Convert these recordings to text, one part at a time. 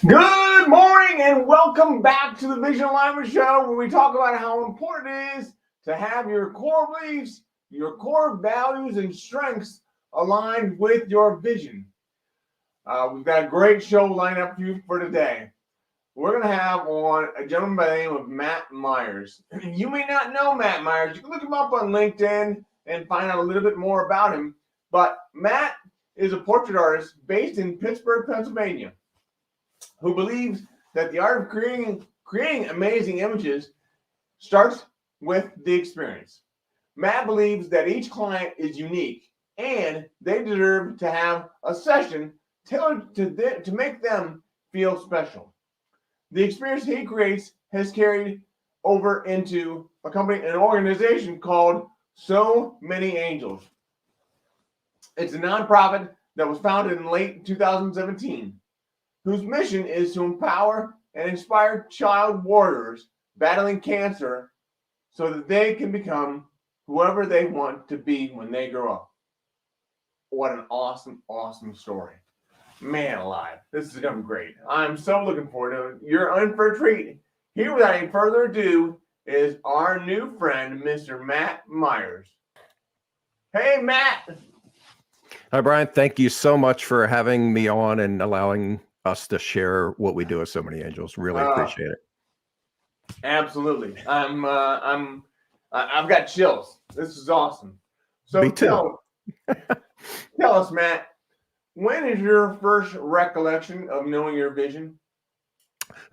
Good morning and welcome back to the Vision Alignment Show, where we talk about how important it is to have your core beliefs, your core values and strengths aligned with your vision. We've got a great show lined up for you for today. We're going to have on a gentleman by the name of Matt Meiers. You may not know Matt Meiers. You can look him up on LinkedIn and find out a little bit more about him. But Matt is a portrait artist based in Pittsburgh, Pennsylvania, who believes that the art of creating amazing images starts with the experience. Matt believes that each client is unique and they deserve to have a session tailored to make them feel special. The experience he creates has carried over into an organization called So Many Angels. It's a nonprofit that was founded in late 2017. Whose mission is to empower and inspire child warriors battling cancer so that they can become whoever they want to be when they grow up. What an awesome, awesome story. Man alive, this is going to be great. I'm so looking forward to it. You're in for a treat. Here, without any further ado, is our new friend, Mr. Matt Meiers. Hey, Matt. Hi, Brian. Thank you so much for having me on and allowing us to share what we do with So Many Angels. Really appreciate it. Absolutely. I've got chills. This is awesome. So Me too. Tell us, Matt, when is your first recollection of knowing your vision?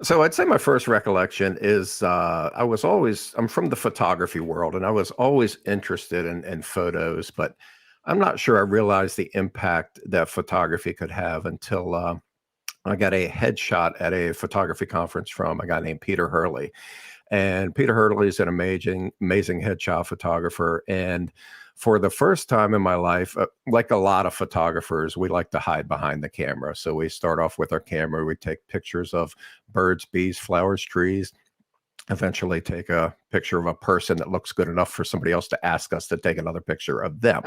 So I'd say my first recollection is I'm from the photography world, and I was always interested in photos, but I'm not sure I realized the impact that photography could have until I got a headshot at a photography conference from a guy named Peter Hurley. And Peter Hurley is an amazing headshot photographer. And for the first time in my life, like a lot of photographers, we like to hide behind the camera. So we start off with our camera. We take pictures of birds, bees, flowers, trees, eventually take a picture of a person that looks good enough for somebody else to ask us to take another picture of them.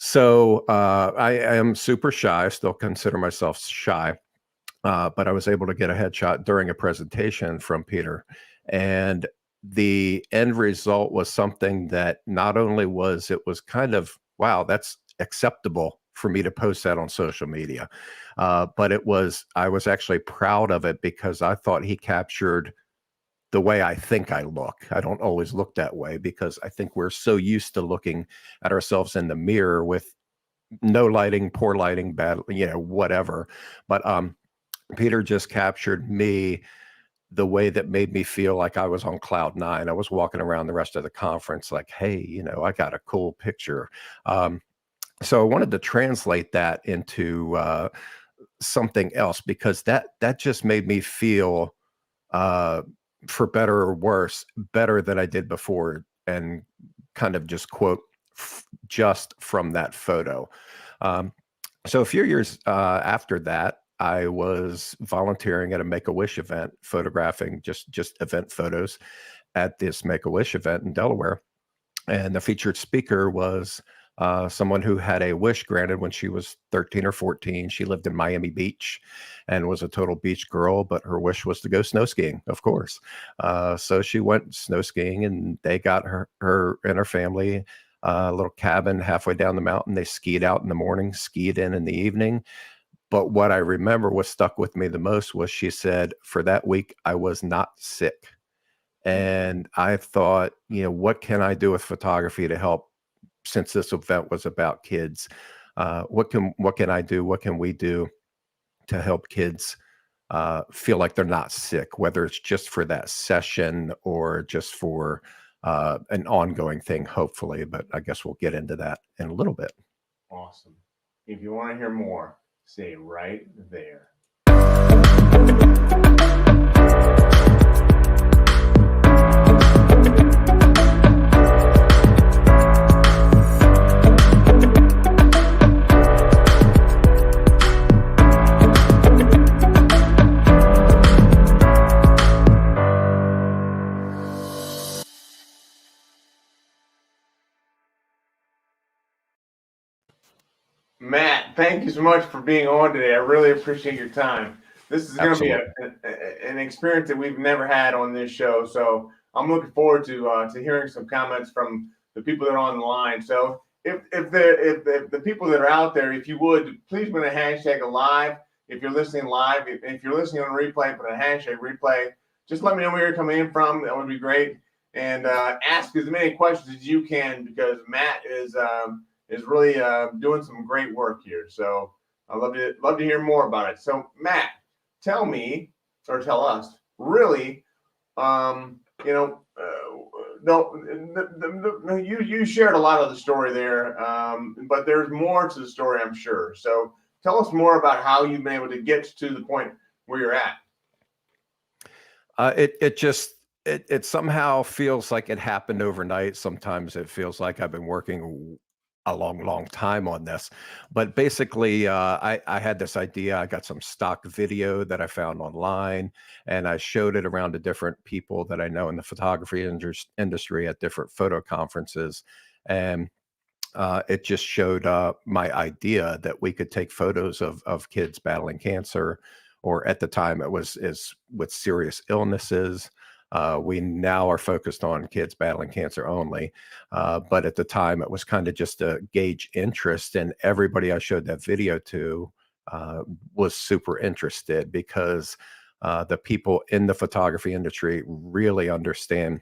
So I am super shy. I still consider myself shy, but I was able to get a headshot during a presentation from Peter. And the end result was something that not only was kind of, wow, that's acceptable for me to post that on social media, but I was actually proud of it because I thought he captured the way I think I look. I don't always look that way because I think we're so used to looking at ourselves in the mirror with no lighting, poor lighting, bad, whatever. But Peter just captured me the way that made me feel like I was on cloud nine. I was walking around the rest of the conference like, hey, I got a cool picture. So I wanted to translate that into something else because that just made me feel for better or worse, better than I did before, and kind of just quote just from that photo. So a few years after that, I was volunteering at a Make-A-Wish event, photographing just event photos at this Make-A-Wish event in Delaware. And the featured speaker was someone who had a wish granted when she was 13 or 14. She lived in Miami Beach and was a total beach girl, but her wish was to go snow skiing, of course. So she went snow skiing, and they got her and her family a little cabin halfway down the mountain. They skied out in the morning, skied in the evening. But what I remember what stuck with me the most was she said, for that week, I was not sick. And I thought, what can I do with photography to help, since this event was about kids? What can I do? What can we do to help kids feel like they're not sick, whether it's just for that session or just for an ongoing thing, hopefully. But I guess we'll get into that in a little bit. Awesome. If you want to hear more, stay right there. Matt, thank you so much for being on today. I really appreciate your time. This is going to be an experience that we've never had on this show. So I'm looking forward to hearing some comments from the people that are on the line. So if the people that are out there, if you would, please put a hashtag alive. If you're listening live, if you're listening on replay, put a hashtag replay. Just let me know where you're coming in from. That would be great. And ask as many questions as you can, because Matt is really doing some great work here. So I'd love to hear more about it. So Matt, tell me, or tell us, really, you shared a lot of the story there, but there's more to the story, I'm sure. So tell us more about how you've been able to get to the point where you're at. It somehow feels like it happened overnight. Sometimes it feels like I've been working a long time on this. But basically, I had this idea. I got some stock video that I found online, and I showed it around to different people that I know in the photography industry at different photo conferences. And it just showed my idea that we could take photos of kids battling cancer, or at the time it was with serious illnesses. We now are focused on kids battling cancer only. But at the time, it was kind of just to gauge interest. And everybody I showed that video to was super interested, because the people in the photography industry really understand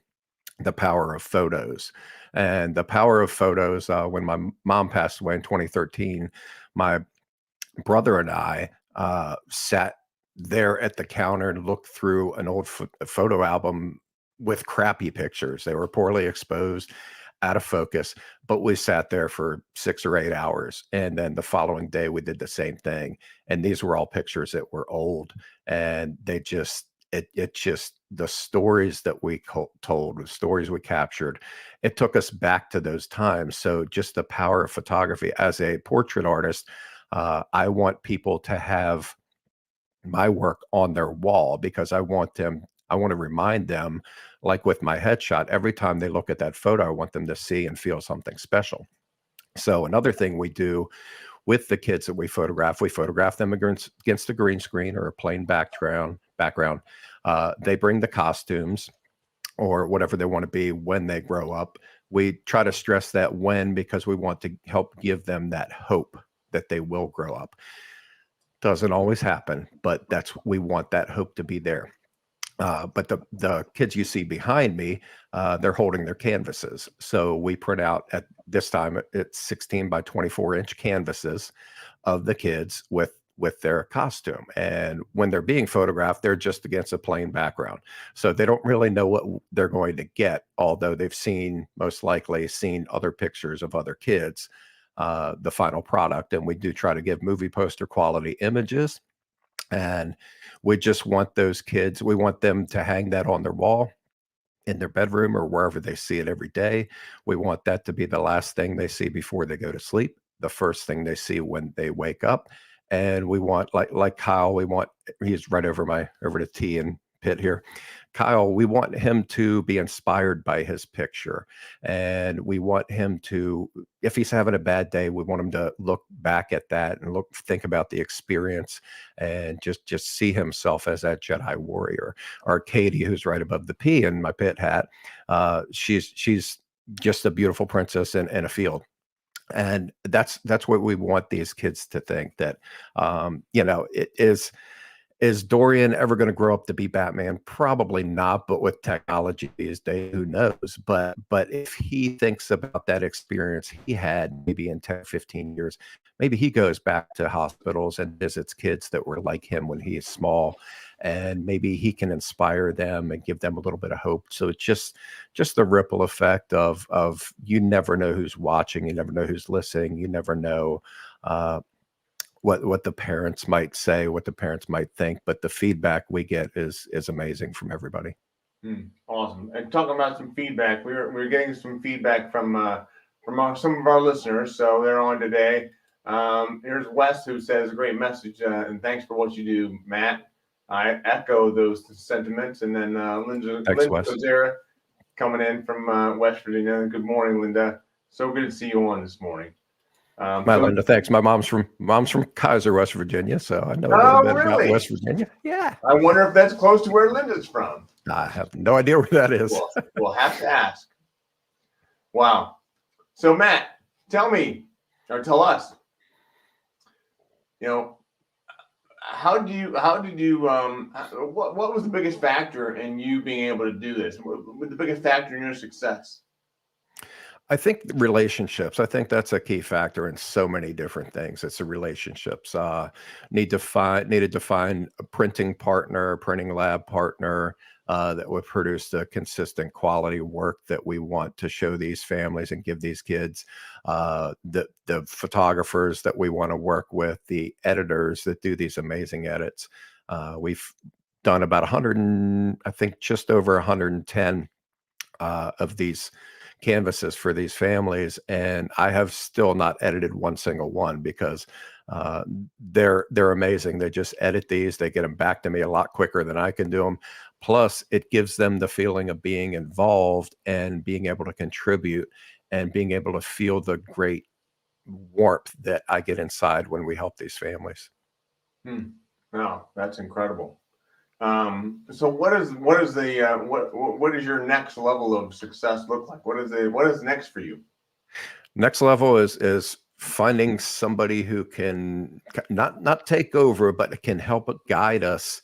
the power of photos. And the power of photos, when my mom passed away in 2013, my brother and I sat there at the counter and looked through an old photo album with crappy pictures. They were poorly exposed, out of focus, but we sat there for 6 or 8 hours. And then the following day we did the same thing. And these were all pictures that were old, and they just, the stories that we told, the stories we captured, it took us back to those times. So just the power of photography. As a portrait artist, I want people to have my work on their wall, because I want to remind them, like with my headshot, every time they look at that photo, I want them to see and feel something special. So another thing we do with the kids that we photograph them against a green screen or a plain background. They bring the costumes or whatever they want to be when they grow up. We try to stress that when, because we want to help give them that hope that they will grow up. Doesn't always happen, but we want that hope to be there. But the kids you see behind me, they're holding their canvases. So we print out, at this time, it's 16 by 24 inch canvases of the kids with their costume. And when they're being photographed, they're just against a plain background. So they don't really know what they're going to get, although they've most likely seen other pictures of other kids, the final product. And we do try to give movie poster quality images. And we just want those kids, we want them to hang that on their wall in their bedroom or wherever they see it every day. We want that to be the last thing they see before they go to sleep, the first thing they see when they wake up. And we want, like Kyle, he's right over the T and Pitt here. Kyle, we want him to be inspired by his picture. And we want him to, if he's having a bad day, we want him to look back at that and think about the experience and just see himself as that Jedi warrior. Or Katie, who's right above the P in my Pitt hat, she's just a beautiful princess in a field. And that's what we want these kids to think, that it is Dorian ever going to grow up to be Batman? Probably not, but with technology these days, who knows? But if he thinks about that experience he had maybe in 10, 15 years, maybe he goes back to hospitals and visits kids that were like him when he is small, and maybe he can inspire them and give them a little bit of hope. So it's just the ripple effect of you never know who's watching, you never know who's listening, you never know what the parents might say, what the parents might think, but the feedback we get is amazing from everybody. Awesome. And talking about some feedback, we're getting some feedback from some of our listeners, so they're on today. Here's Wes, who says, "Great message, and thanks for what you do, Matt." I echo those sentiments. And then Linda Kozera coming in from West Virginia. Good morning, Linda. So good to see you on this morning. Linda, thanks. My mom's from Kaiser, West Virginia, so I know a little bit about West Virginia. Yeah. I wonder if that's close to where Linda's from. I have no idea where that is. We'll have to ask. Wow. So Matt, tell us, what was the biggest factor in you being able to do this? What was the biggest factor in your success? I think relationships. I think that's a key factor in so many different things. It's the relationships. Needed to find a printing partner, printing lab partner that would produce the consistent quality work that we want to show these families and give these kids. The photographers that we want to work with, the editors that do these amazing edits. We've done about 100, I think just over 110 of these canvases for these families, and I have still not edited one single one, because they're amazing. They just edit these, they get them back to me a lot quicker than I can do them. Plus, it gives them the feeling of being involved and being able to contribute and being able to feel the great warmth that I get inside when we help these families. Wow, that's incredible. So what is your next level of success look like? What is next for you? Next level is finding somebody who can not take over, but can help guide us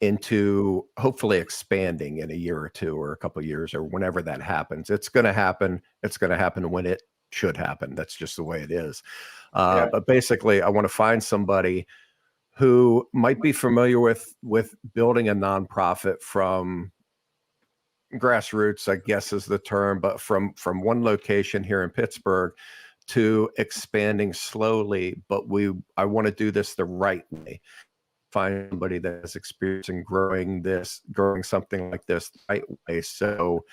into hopefully expanding in a year or two or a couple of years, or whenever that happens. It's going to happen. It's going to happen when it should happen. That's just the way it is. But basically, I want to find somebody who might be familiar with building a nonprofit from grassroots, I guess is the term, but from one location here in Pittsburgh to expanding slowly. But I want to do this the right way. Find somebody that has experience in growing something like this the right way, so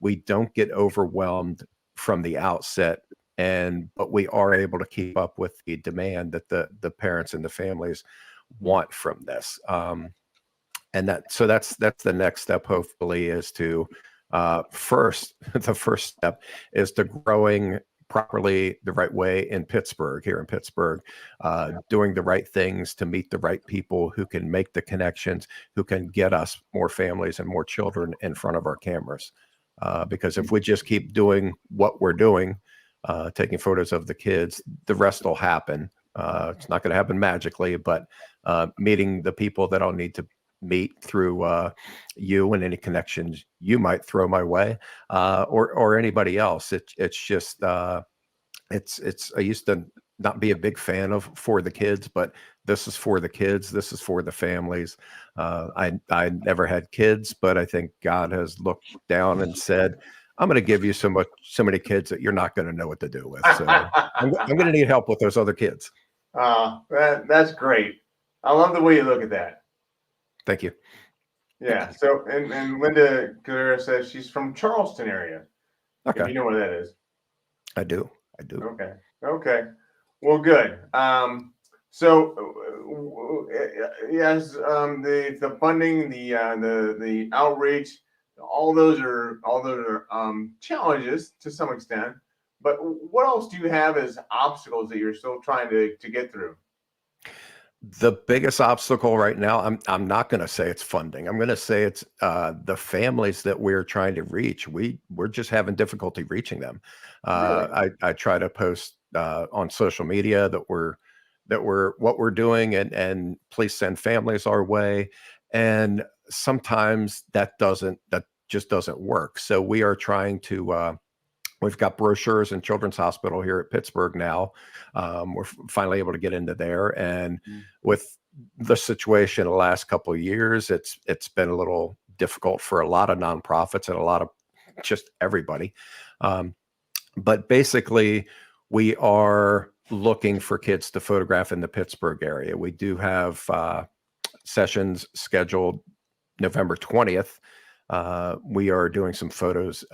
we don't get overwhelmed from the outset, but we are able to keep up with the demand that the parents and the families want from this. And that's the next step, hopefully, is to the first step is to growing properly the right way here in Pittsburgh, doing the right things to meet the right people who can make the connections, who can get us more families and more children in front of our cameras. Because if we just keep doing what we're doing, taking photos of the kids, the rest will happen. It's not going to happen magically, but meeting the people that I'll need to meet through you and any connections you might throw my way, or anybody else. It's just it's I used to not be a big fan of for the kids, but this is for the kids. This is for the families. I never had kids, but I think God has looked down and said, I'm going to give you so many kids that you're not going to know what to do with. So I'm going to need help with those other kids. That's great. I love the way you look at that. Thank you. Yeah. So, and Linda Carrera says she's from Charleston area. Okay. If you know where that is. I do. Okay. Well, good. So yes, the funding, the outreach, all those are challenges to some extent. But what else do you have as obstacles that you're still trying to get through? The biggest obstacle right now, I'm not going to say it's funding. I'm going to say it's the families that we're trying to reach. We're just having difficulty reaching them. Really? I try to post on social media that we're what we're doing, and please send families our way. And sometimes that just doesn't work. So we are trying to. We've got brochures in Children's Hospital here at Pittsburgh now. We're finally able to get into there, and Mm. with the situation the last couple of years, it's been a little difficult for a lot of nonprofits and a lot of just everybody. Um, but basically, we are looking for kids to photograph in the Pittsburgh area. We do have sessions scheduled November 20th. We are doing some photos.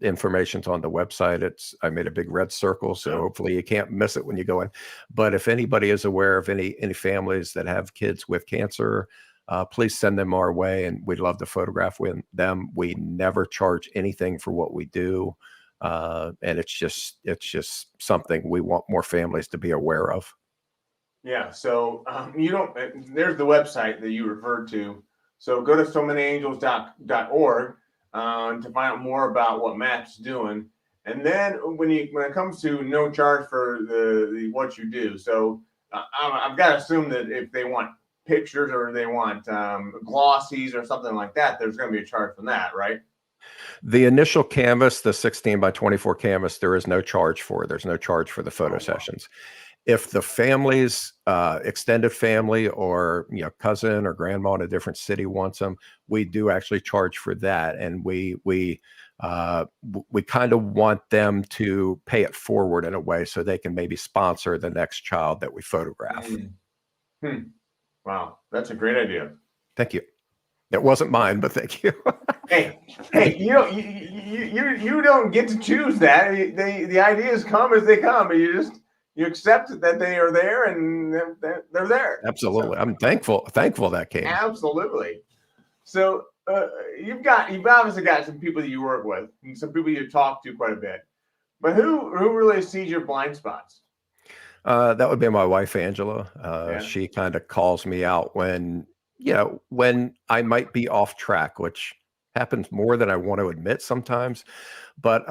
Information's on the website. I made a big red circle, so Oh, hopefully you can't miss it when you go in. But if anybody is aware of any families that have kids with cancer, please send them our way, and we'd love to photograph with them. We never charge anything for what we do, and it's just something we want more families to be aware of. yeah. So you don't. There's the website that you referred to. So go to somanyangels.org to find out more about what Matt's doing. And then when it comes to no charge for the what you do, so I've got to assume that if they want pictures or they want glossies or something like that, there's going to be a charge from that, right? The initial canvas, the 16 by 24 canvas, there is no charge for. There's no charge for the photo Oh wow. sessions. If the family's extended family or cousin or grandma in a different city wants them, we do actually charge for that, and we kind of want them to pay it forward in a way so they can maybe sponsor the next child that we photograph. Mm. Hmm. Wow, that's a great idea. Thank you. It wasn't mine, but thank you. Hey, you don't get to choose that. The ideas come as they come, and you accept that they are there and they're there. Absolutely, So I'm thankful that came. absolutely. So you've obviously got some people that you work with and some people you talk to quite a bit. But who really sees your blind spots? That would be my wife, Angela. Yeah. She kind of calls me out when I might be off track, which happens more than I want to admit sometimes. But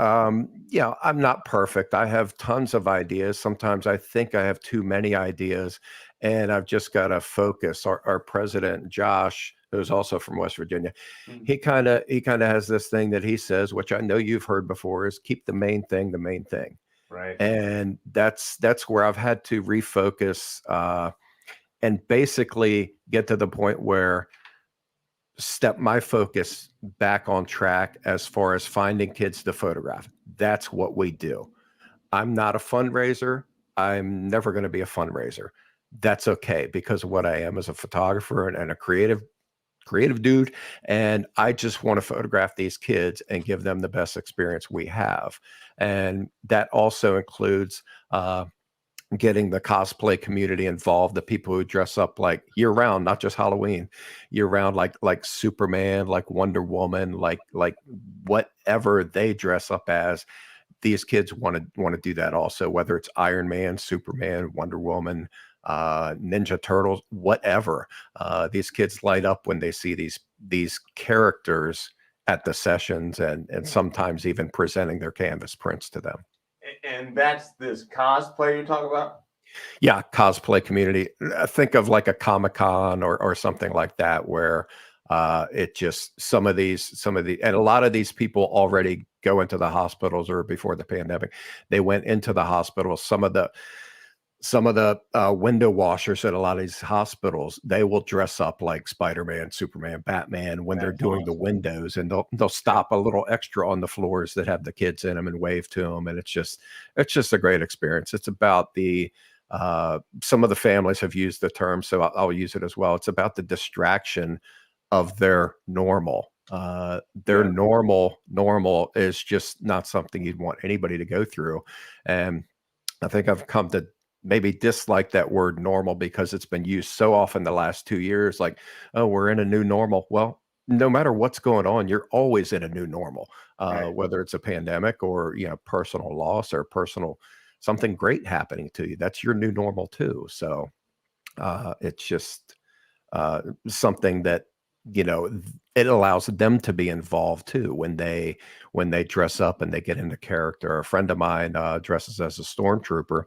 yeah, I'm not perfect. I have tons of ideas. Sometimes I think I have too many ideas, and I've just got to focus. Our president, Josh, who's also from West Virginia, Mm. he kind of has this thing that he says, which I know you've heard before, is keep the main thing the main thing. Right. And that's where I've had to refocus and basically get to the point where step my focus back on track as far as finding kids to photograph. That's what we do. I'm not a fundraiser. I'm never going to be a fundraiser. That's okay because of what I am as a photographer and a creative dude, and I just want to photograph these kids and give them the best experience we have. And that also includes getting the cosplay community involved, the people who dress up like year round, not just Halloween, year round, like Superman, like Wonder Woman, like whatever they dress up as. These kids want to do that also, whether it's Iron Man, Superman, Wonder Woman, Ninja Turtles, whatever. These kids light up when they see these characters at the sessions, and sometimes even presenting their canvas prints to them. And that's this cosplay you talk about? Yeah, cosplay community. Think of like a Comic-Con or something like that, where it just and a lot of these people already go into the hospitals, or before the pandemic, they went into the hospitals. Some of the window washers at a lot of these hospitals, they will dress up like Spider-Man, Superman, Batman when they're That's doing the awesome. windows, and they'll stop a little extra on the floors that have the kids in them and wave to them, and it's just a great experience. It's about some of the families have used the term, so I'll use it as well. It's about the distraction of their normal. Their Yeah. normal is just not something you'd want anybody to go through, and I think I've come to maybe dislike that word normal because it's been used so often the last 2 years. Like, oh, we're in a new normal. Well, no matter what's going on, you're always in a new normal, Right. whether it's a pandemic or personal loss or personal something great happening to you. That's your new normal too. So It's just something that, it allows them to be involved too when they dress up and they get into character. A friend of mine dresses as a stormtrooper,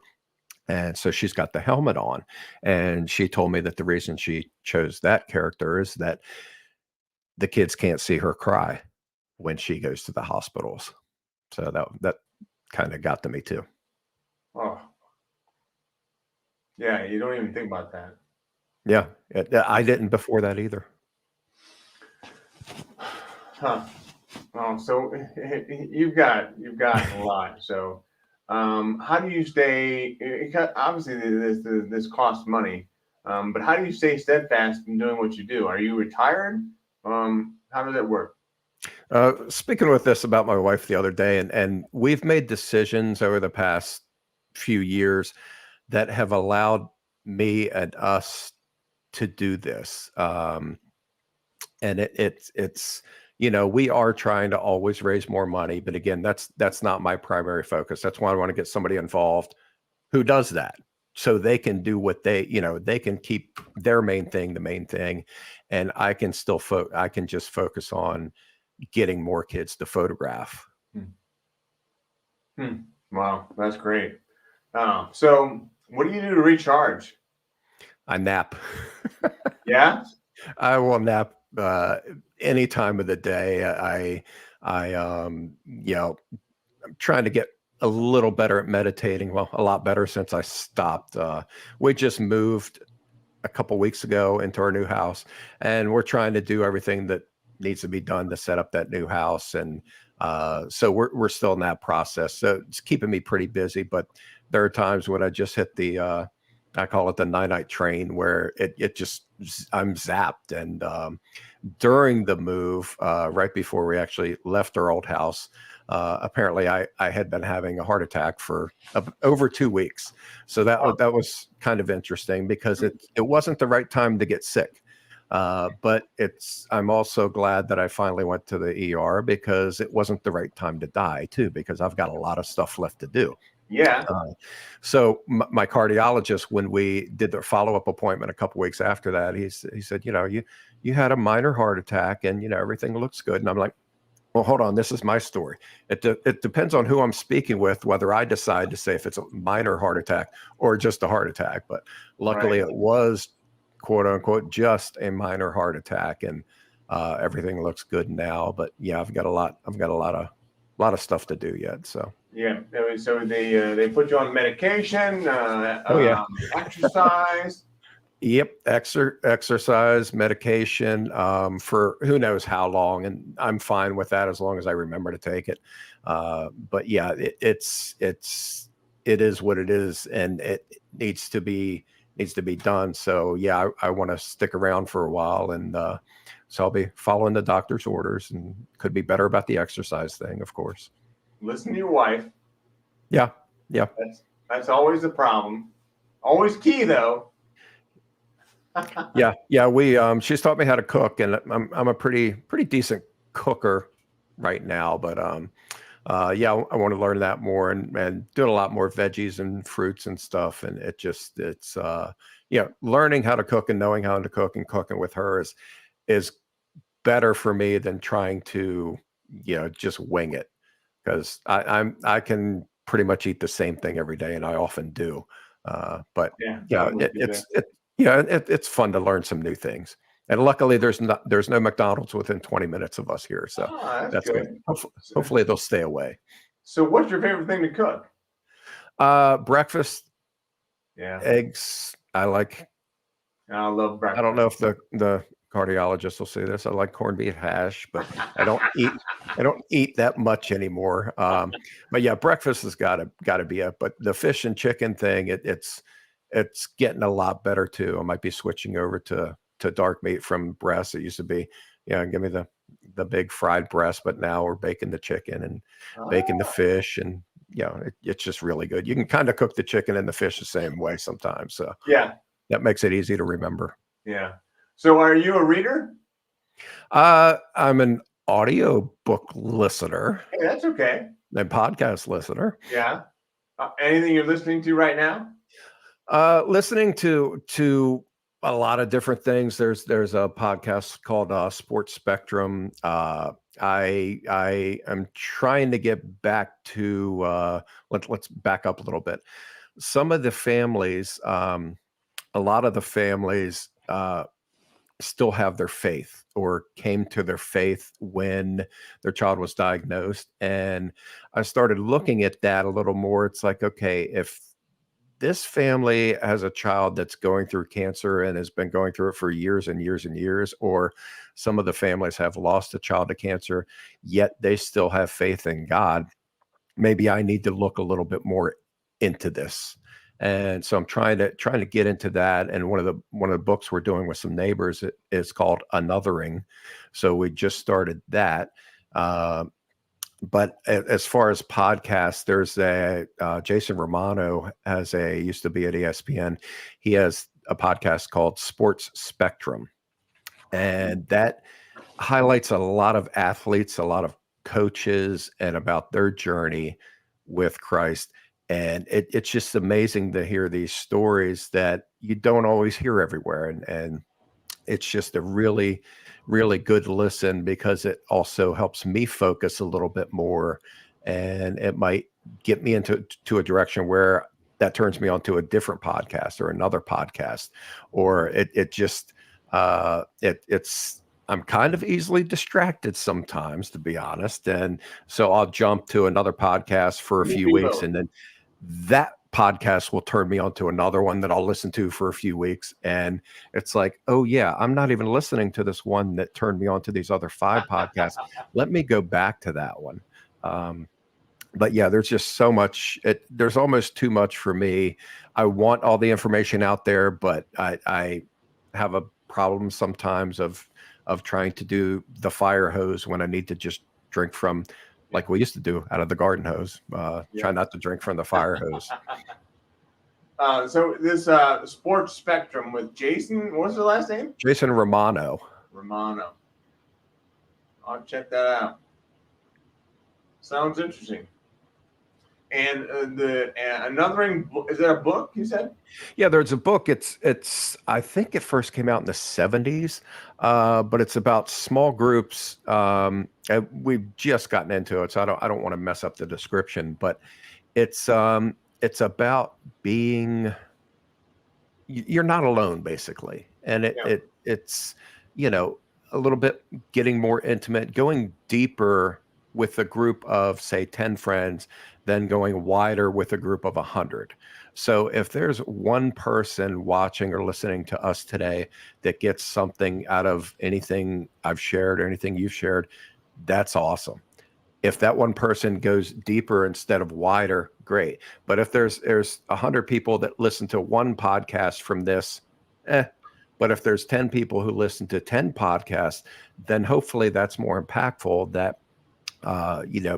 and so she's got the helmet on, and she told me that the reason she chose that character is that the kids can't see her cry when she goes to the hospitals. So that kind of got to me too. Oh, yeah. You don't even think about that. Yeah, I didn't before that either. Huh. Oh, so you've got a lot. So, how do you stay? Obviously, this costs money, but how do you stay steadfast in doing what you do? Are you retired? How does it work? Speaking with this about my wife the other day, and we've made decisions over the past few years that have allowed me and us to do this. And it's we are trying to always raise more money, but again, that's not my primary focus. That's why I want to get somebody involved who does that, so they can do what they can keep their main thing the main thing, and I can still I can just focus on getting more kids to photograph. Wow, that's great. So what do you do to recharge? I nap. Yeah. I will nap any time of the day. I'm trying to get a little better at meditating. Well, a lot better since I stopped. We just moved a couple weeks ago into our new house, and we're trying to do everything that needs to be done to set up that new house. And so we're still in that process. So it's keeping me pretty busy, but there are times when I just hit the I call it the night train, where it just, I'm zapped. And during the move, right before we actually left our old house, apparently I had been having a heart attack for over 2 weeks. So that was kind of interesting, because it wasn't the right time to get sick. But I'm also glad that I finally went to the ER, because it wasn't the right time to die too, because I've got a lot of stuff left to do. Yeah. So my cardiologist, when we did the follow-up appointment a couple weeks after that, he said, you had a minor heart attack, and everything looks good. And I'm like, well, hold on, this is my story. It depends on who I'm speaking with, whether I decide to say if it's a minor heart attack or just a heart attack. But luckily, Right. it was, quote unquote, just a minor heart attack, and everything looks good now. But yeah, I've got a lot of stuff to do yet. So Yeah. So they put you on medication, oh yeah, exercise. yep, exercise, medication, for who knows how long, and I'm fine with that as long as I remember to take it. But yeah, it is what it is, and it needs to be done. So yeah, I want to stick around for a while, and so I'll be following the doctor's orders, and could be better about the exercise thing, of course. Listen to your wife. Yeah. That's always the problem. Always key though. Yeah. We she's taught me how to cook, and I'm a pretty decent cooker right now, but yeah, I want to learn that more, and doing a lot more veggies and fruits and stuff. And it's learning how to cook and knowing how to cook and cooking with her is better for me than trying to just wing it, because I can pretty much eat the same thing every day, and I often do. But Yeah, it's fun to learn some new things. And luckily, there's no McDonald's within 20 minutes of us here, so that's good. good. Hopefully, they'll stay away. So what's your favorite thing to cook? Breakfast. Yeah. Eggs. I love breakfast. I don't know if the cardiologist will say this. I like corned beef hash, but I don't eat that much anymore. But yeah, breakfast has got to be it. But the fish and chicken thing, it's getting a lot better too. I might be switching over to dark meat from breast. It used to be, give me the big fried breast, but now we're baking the chicken and baking the fish, and it's just really good. You can kind of cook the chicken and the fish the same way sometimes. So yeah, that makes it easy to remember. Yeah. So are you a reader? I'm an audio book listener. Hey, that's okay. And podcast listener. Yeah. Anything you're listening to right now? Listening to a lot of different things. There's a podcast called Sports Spectrum. I am trying to get back to let's back up a little bit. Some of the families, a lot of the families still have their faith or came to their faith when their child was diagnosed. And I started looking at that a little more. It's like, okay, if this family has a child that's going through cancer and has been going through it for years and years and years, or some of the families have lost a child to cancer, yet they still have faith in God, maybe I need to look a little bit more into this. And so I'm trying to get into that. And one of the books we're doing with some neighbors is called Anothering. So we just started that. But as far as podcasts, there's a Jason Romano used to be at ESPN. He has a podcast called Sports Spectrum, and that highlights a lot of athletes, a lot of coaches, and about their journey with Christ. And it's just amazing to hear these stories that you don't always hear everywhere. And it's just a really, really good listen because it also helps me focus a little bit more. And it might get me into a direction where that turns me onto a different podcast or another podcast, or it's I'm kind of easily distracted sometimes, to be honest. And so I'll jump to another podcast for a few weeks, and then that podcast will turn me onto another one that I'll listen to for a few weeks. And it's like, oh yeah, I'm not even listening to this one that turned me on to these other 5 podcasts. Let me go back to that one. But yeah, there's just so much. There's almost too much for me. I want all the information out there, but I have a problem sometimes of trying to do the fire hose when I need to just drink from, like we used to do, out of the garden hose. Try not to drink from the fire hose. So this Sports Spectrum with Jason, what's the last name? Jason Romano. Romano. I'll check that out. Sounds interesting. And Anothering, is there a book you said? Yeah, there's a book. It's I think it first came out in the 70s, but it's about small groups. And we've just gotten into it, so I don't want to mess up the description, but it's about being, you're not alone, basically. And it's a little bit getting more intimate, going deeper with a group of, say, 10 friends, then going wider with a group of 100. So if there's one person watching or listening to us today that gets something out of anything I've shared or anything you've shared, that's awesome. If that one person goes deeper instead of wider, great. But if there's 100 people that listen to one podcast from this, but if there's 10 people who listen to 10 podcasts, then hopefully that's more impactful. That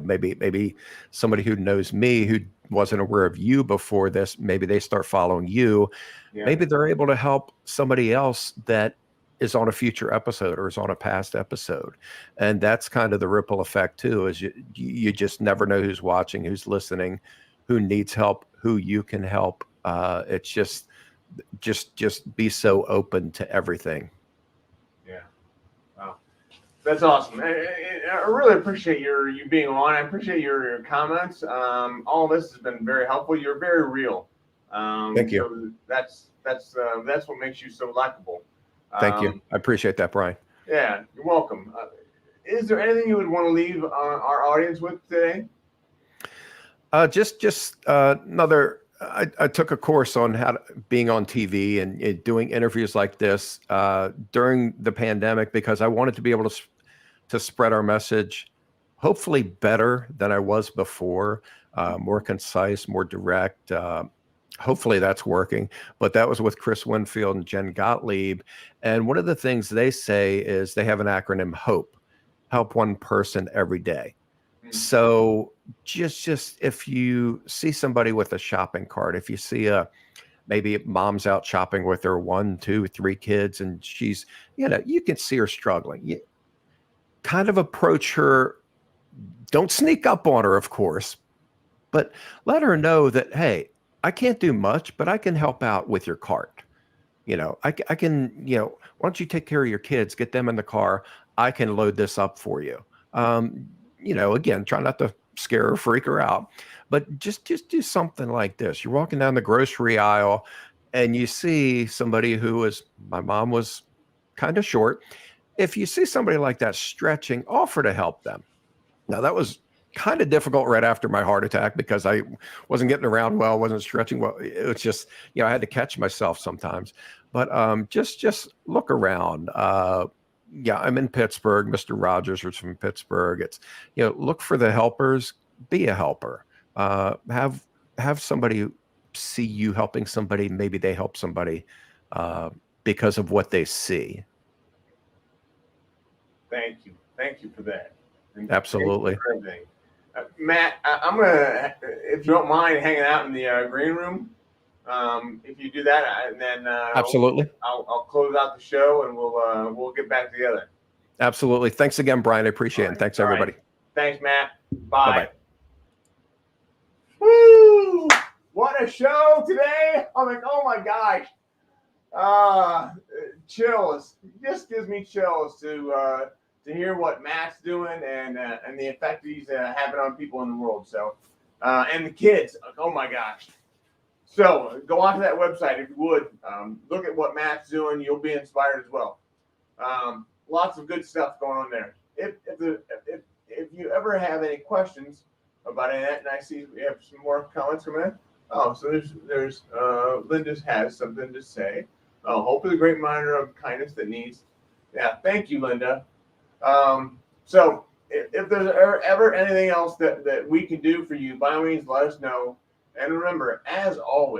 maybe somebody who knows me, who wasn't aware of you before this, maybe they start following you. Yeah. Maybe they're able to help somebody else that is on a future episode or is on a past episode. And that's kind of the ripple effect too, is you just never know who's watching, who's listening, who needs help, who you can help. It's just be so open to everything. Yeah. Wow. That's awesome. I really appreciate you being on. I appreciate your comments. All this has been very helpful. You're very real. Thank you. So that's what makes you so likable. Thank you. I appreciate that, Brian. Yeah, you're welcome. Is there anything you would want to leave our audience with today? Just another. I took a course on being on TV and doing interviews like this during the pandemic, because I wanted to be able to spread our message, hopefully better than I was before, more concise, more direct. Hopefully that's working. But that was with Chris Winfield and Jen Gottlieb. And one of the things they say is they have an acronym, HOPE, help one person every day. So just if you see somebody with a shopping cart, if you see maybe mom's out shopping with her 1, 2, 3 kids, and she's, you can see her struggling. You kind of approach her. Don't sneak up on her, of course, but let her know that, hey, I can't do much, but I can help out with your cart. I can, why don't you take care of your kids, get them in the car. I can load this up for you. Again, try not to scare or freak her out, but just do something like this. You're walking down the grocery aisle and you see somebody my mom was kind of short. If you see somebody like that stretching, offer to help them. Now, that was kind of difficult right after my heart attack because I wasn't getting around well, wasn't stretching well. It was just, I had to catch myself sometimes. But just look around. Yeah, I'm in Pittsburgh. Mr. Rogers was from Pittsburgh. It's, look for the helpers. Be a helper. Have somebody see you helping somebody. Maybe they help somebody because of what they see. Thank you for that. And Absolutely. thank you for everything. Matt, I'm gonna, if you don't mind, hanging out in the green room. If you do that, and then Absolutely. I'll close out the show, and we'll get back together. Absolutely. Thanks again, Brian. I appreciate it. And thanks, everybody. Right. Thanks, Matt. Bye. Bye-bye. Woo! What a show today! I'm like, oh my gosh. Chills. It just gives me chills to hear what Matt's doing and the effect he's having on people in the world. So, and the kids. Oh my gosh. So go onto that website if you would. Look at what Matt's doing. You'll be inspired as well. Lots of good stuff going on there. If you ever have any questions about any of that, and I see we have some more comments coming in. Oh, so there's Linda has something to say. Oh, hope is a great reminder of kindness that needs. Yeah, thank you, Linda. So if there's ever anything else that we can do for you, by all means, let us know. And remember, as always,